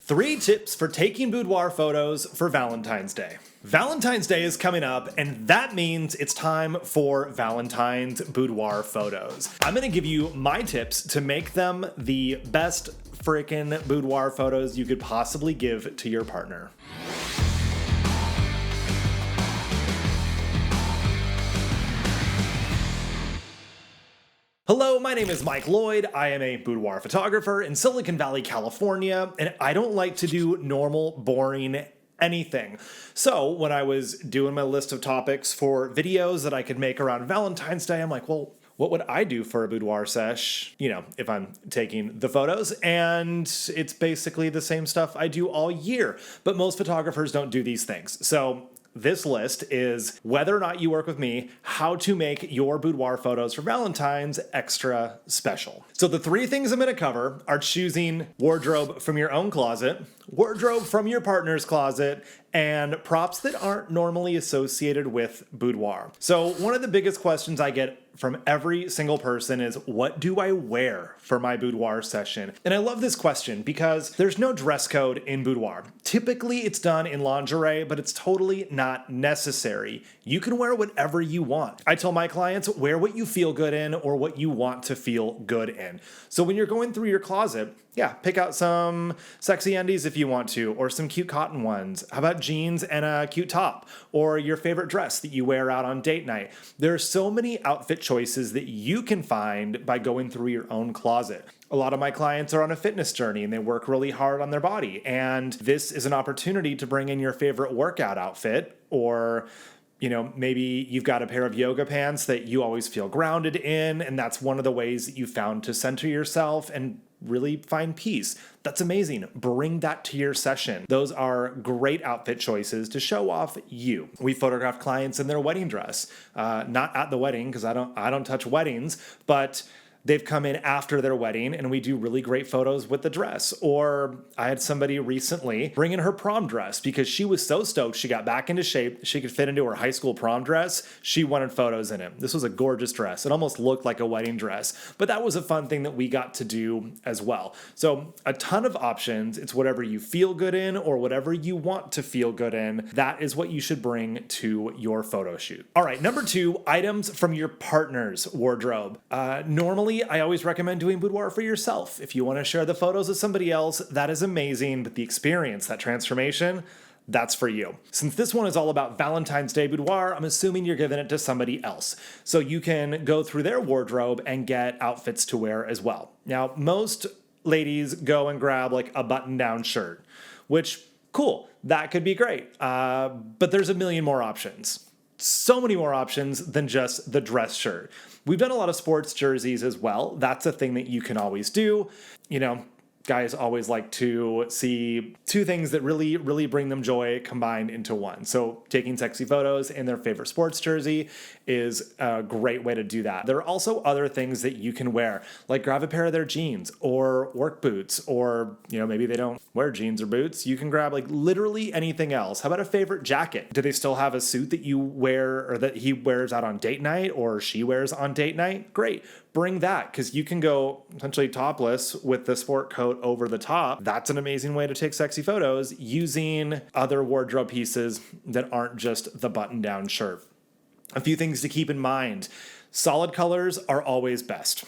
3 tips for taking boudoir photos for Valentine's Day. Valentine's Day is coming up, and that means it's time for Valentine's boudoir photos. I'm gonna give you my tips to make them the best frickin' boudoir photos you could possibly give to your partner. Hello, my name is Mike Lloyd. I am a boudoir photographer in Silicon Valley, California, and I don't like to do normal, boring anything. So when I was doing my list of topics for videos that I could make around Valentine's Day, I'm like, well, what would I do for a boudoir sesh, if I'm taking the photos? And it's basically the same stuff I do all year, but most photographers don't do these things. So this list is whether or not you work with me, how to make your boudoir photos for Valentine's extra special. So the 3 things I'm going to cover are choosing wardrobe from your own closet, wardrobe from your partner's closet, and props that aren't normally associated with boudoir. So one of the biggest questions I get from every single person is, what do I wear for my boudoir session? And I love this question because there's no dress code in boudoir. Typically it's done in lingerie, but it's totally not necessary. You can wear whatever you want. I tell my clients, wear what you feel good in or what you want to feel good in. So when you're going through your closet, pick out some sexy undies if you want to, or some cute cotton ones. How about jeans and a cute top, or your favorite dress that you wear out on date night? There are so many outfit choices that you can find by going through your own closet. A lot of my clients are on a fitness journey and they work really hard on their body. And this is an opportunity to bring in your favorite workout outfit, or maybe you've got a pair of yoga pants that you always feel grounded in, and that's one of the ways that you found to center yourself and really find peace. That's amazing. Bring that to your session. Those are great outfit choices to show off you. We photographed clients in their wedding dress, not at the wedding because I don't touch weddings, but they've come in after their wedding and we do really great photos with the dress. Or I had somebody recently bring in her prom dress because she was so stoked she got back into shape. She could fit into her high school prom dress. She wanted photos in it. This was a gorgeous dress. It almost looked like a wedding dress, but that was a fun thing that we got to do as well. So a ton of options. It's whatever you feel good in or whatever you want to feel good in. That is what you should bring to your photo shoot. All right, number 2, items from your partner's wardrobe. Normally, I always recommend doing boudoir for yourself. If you want to share the photos with somebody else, that is amazing, but the experience, that transformation, that's for you. Since this one is all about Valentine's Day boudoir, I'm assuming you're giving it to somebody else. So you can go through their wardrobe and get outfits to wear as well. Now, most ladies go and grab like a button-down shirt, which, cool, that could be great. But there's a million more options. So many more options than just the dress shirt. We've done a lot of sports jerseys as well. That's a thing that you can always do. Guys always like to see 2 things that really, really bring them joy combined into one. So taking sexy photos in their favorite sports jersey is a great way to do that. There are also other things that you can wear, like grab a pair of their jeans or work boots, or, maybe they don't wear jeans or boots. You can grab like literally anything else. How about a favorite jacket? Do they still have a suit that you wear or that he wears out on date night or she wears on date night? Great. Bring that, because you can go essentially topless with the sport coat over the top. That's an amazing way to take sexy photos using other wardrobe pieces that aren't just the button-down shirt. A few things to keep in mind. Solid colors are always best,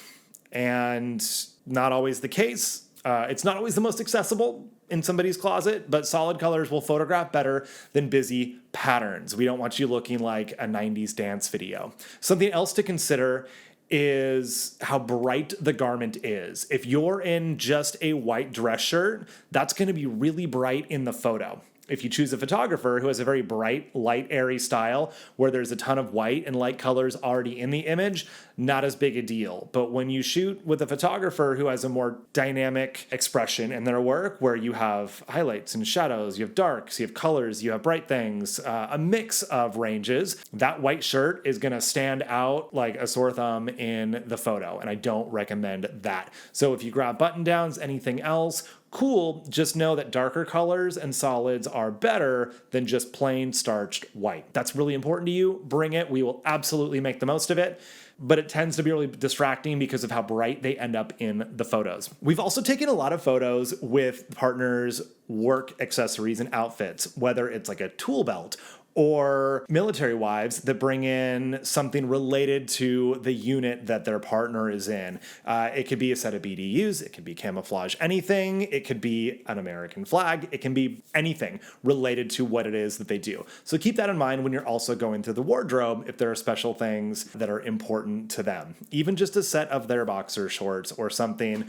and not always the case. It's not always the most accessible in somebody's closet, but solid colors will photograph better than busy patterns. We don't want you looking like a 90s dance video. Something else to consider is how bright the garment is. If you're in just a white dress shirt, that's going to be really bright in the photo. If you choose a photographer who has a very bright, light, airy style where there's a ton of white and light colors already in the image, not as big a deal. But when you shoot with a photographer who has a more dynamic expression in their work, where you have highlights and shadows, you have darks, you have colors, you have bright things, a mix of ranges, that white shirt is going to stand out like a sore thumb in the photo. And I don't recommend that. So if you grab button downs, anything else, cool, just know that darker colors and solids are better than just plain starched white. That's really important to you. Bring it. We will absolutely make the most of it. but it tends to be really distracting because of how bright they end up in the photos. We've also taken a lot of photos with partners' work accessories and outfits, whether it's like a tool belt or military wives that bring in something related to the unit that their partner is in. It could be a set of BDUs, it could be camouflage anything, it could be an American flag, it can be anything related to what it is that they do. So keep that in mind when you're also going through the wardrobe if there are special things that are important to them. Even just a set of their boxer shorts or something,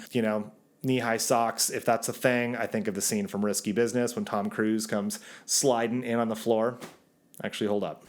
knee-high socks, if that's a thing. I think of the scene from Risky Business when Tom Cruise comes sliding in on the floor. Actually, hold up.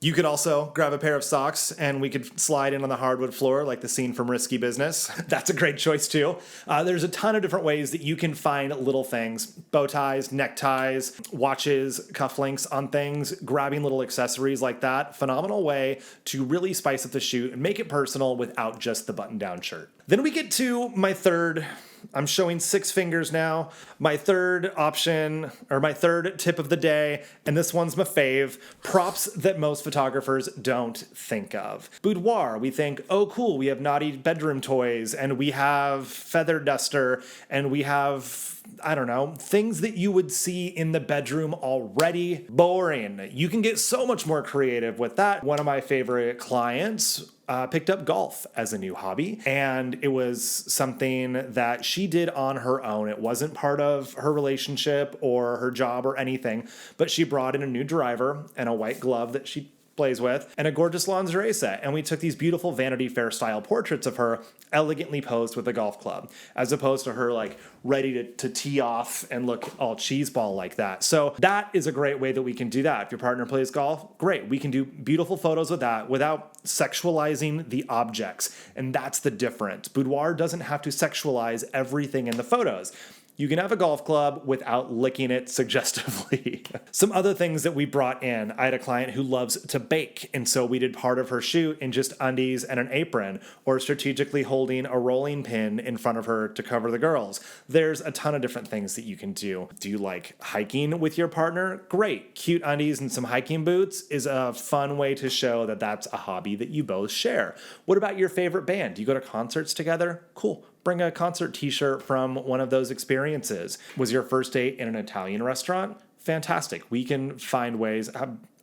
You could also grab a pair of socks and we could slide in on the hardwood floor like the scene from Risky Business. That's a great choice too. There's a ton of different ways that you can find little things. Bow ties, neckties, watches, cufflinks on things, grabbing little accessories like that. Phenomenal way to really spice up the shoot and make it personal without just the button-down shirt. Then we get to my third, I'm showing 6 fingers now. My third option, or my third tip of the day, and this one's my fave, props that most photographers don't think of. Boudoir, we think, oh cool, we have naughty bedroom toys, and we have feather duster, and we have, I don't know, things that you would see in the bedroom already. Boring. You can get so much more creative with that. One of my favorite clients picked up golf as a new hobby, and it was something that she did on her own. It wasn't part of her relationship or her job or anything, but she brought in a new driver and a white glove that she plays with and a gorgeous lingerie set. And we took these beautiful Vanity Fair style portraits of her elegantly posed with a golf club, as opposed to her like ready to tee off and look all cheeseball like that. So that is a great way that we can do that. If your partner plays golf, great. We can do beautiful photos with that without sexualizing the objects. And that's the difference. Boudoir doesn't have to sexualize everything in the photos. You can have a golf club without licking it suggestively. Some other things that we brought in. I had a client who loves to bake, and so we did part of her shoot in just undies and an apron, or strategically holding a rolling pin in front of her to cover the girls. There's a ton of different things that you can do. Do you like hiking with your partner? Great. Cute undies and some hiking boots is a fun way to show that that's a hobby that you both share. What about your favorite band? Do you go to concerts together? Cool. Bring a concert t-shirt from one of those experiences. Was your first date in an Italian restaurant? Fantastic. We can find ways.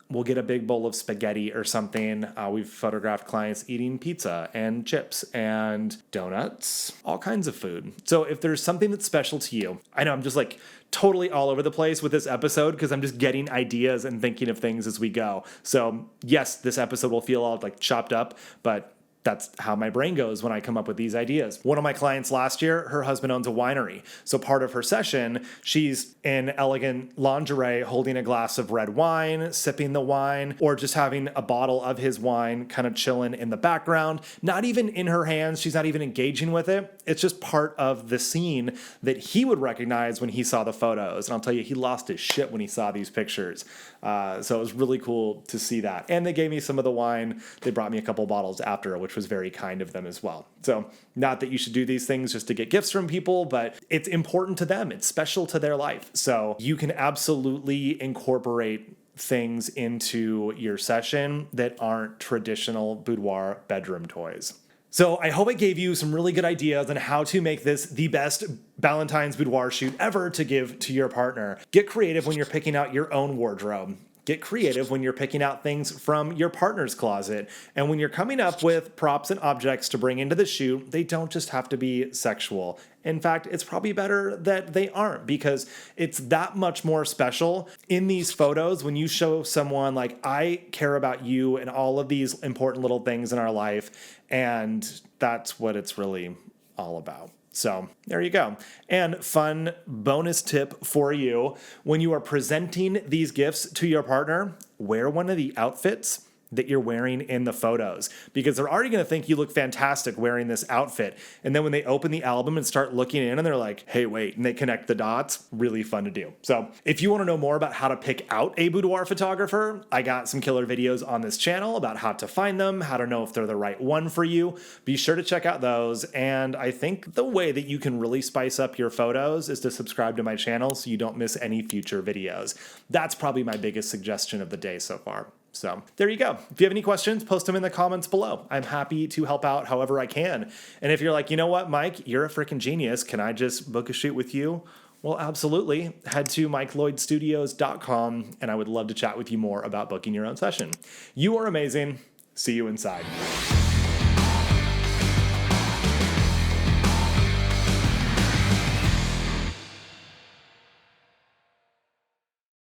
We'll get a big bowl of spaghetti or something. We've photographed clients eating pizza and chips and donuts, all kinds of food. So if there's something that's special to you, I know I'm just like totally all over the place with this episode because I'm just getting ideas and thinking of things as we go. So yes, this episode will feel all like chopped up, but that's how my brain goes when I come up with these ideas. One of my clients last year, her husband owns a winery. So part of her session, she's in elegant lingerie holding a glass of red wine, sipping the wine, or just having a bottle of his wine kind of chilling in the background. Not even in her hands. She's not even engaging with it. It's just part of the scene that he would recognize when he saw the photos. And I'll tell you, he lost his shit when he saw these pictures. So it was really cool to see that. And they gave me some of the wine. They brought me a couple bottles after, which was very kind of them as well. So not that you should do these things just to get gifts from people, but it's important to them. It's special to their life. So you can absolutely incorporate things into your session that aren't traditional boudoir bedroom toys. So I hope I gave you some really good ideas on how to make this the best Valentine's boudoir shoot ever to give to your partner. Get creative when you're picking out your own wardrobe. Get creative when you're picking out things from your partner's closet. And when you're coming up with props and objects to bring into the shoot, they don't just have to be sexual. In fact, it's probably better that they aren't, because it's that much more special in these photos when you show someone like, I care about you and all of these important little things in our life. And that's what it's really all about. So there you go. And fun bonus tip for you. When you are presenting these gifts to your partner, wear one of the outfits that you're wearing in the photos, because they're already going to think you look fantastic wearing this outfit. And then when they open the album and start looking in and they're like, hey, wait, and they connect the dots, really fun to do. So if you want to know more about how to pick out a boudoir photographer, I got some killer videos on this channel about how to find them, how to know if they're the right one for you. Be sure to check out those. And I think the way that you can really spice up your photos is to subscribe to my channel so you don't miss any future videos. That's probably my biggest suggestion of the day so far. So there you go. If you have any questions, post them in the comments below. I'm happy to help out however I can. And if you're like, you know what, Mike, you're a freaking genius. Can I just book a shoot with you? Well, absolutely. Head to MikeLloydStudios.com, and I would love to chat with you more about booking your own session. You are amazing. See you inside.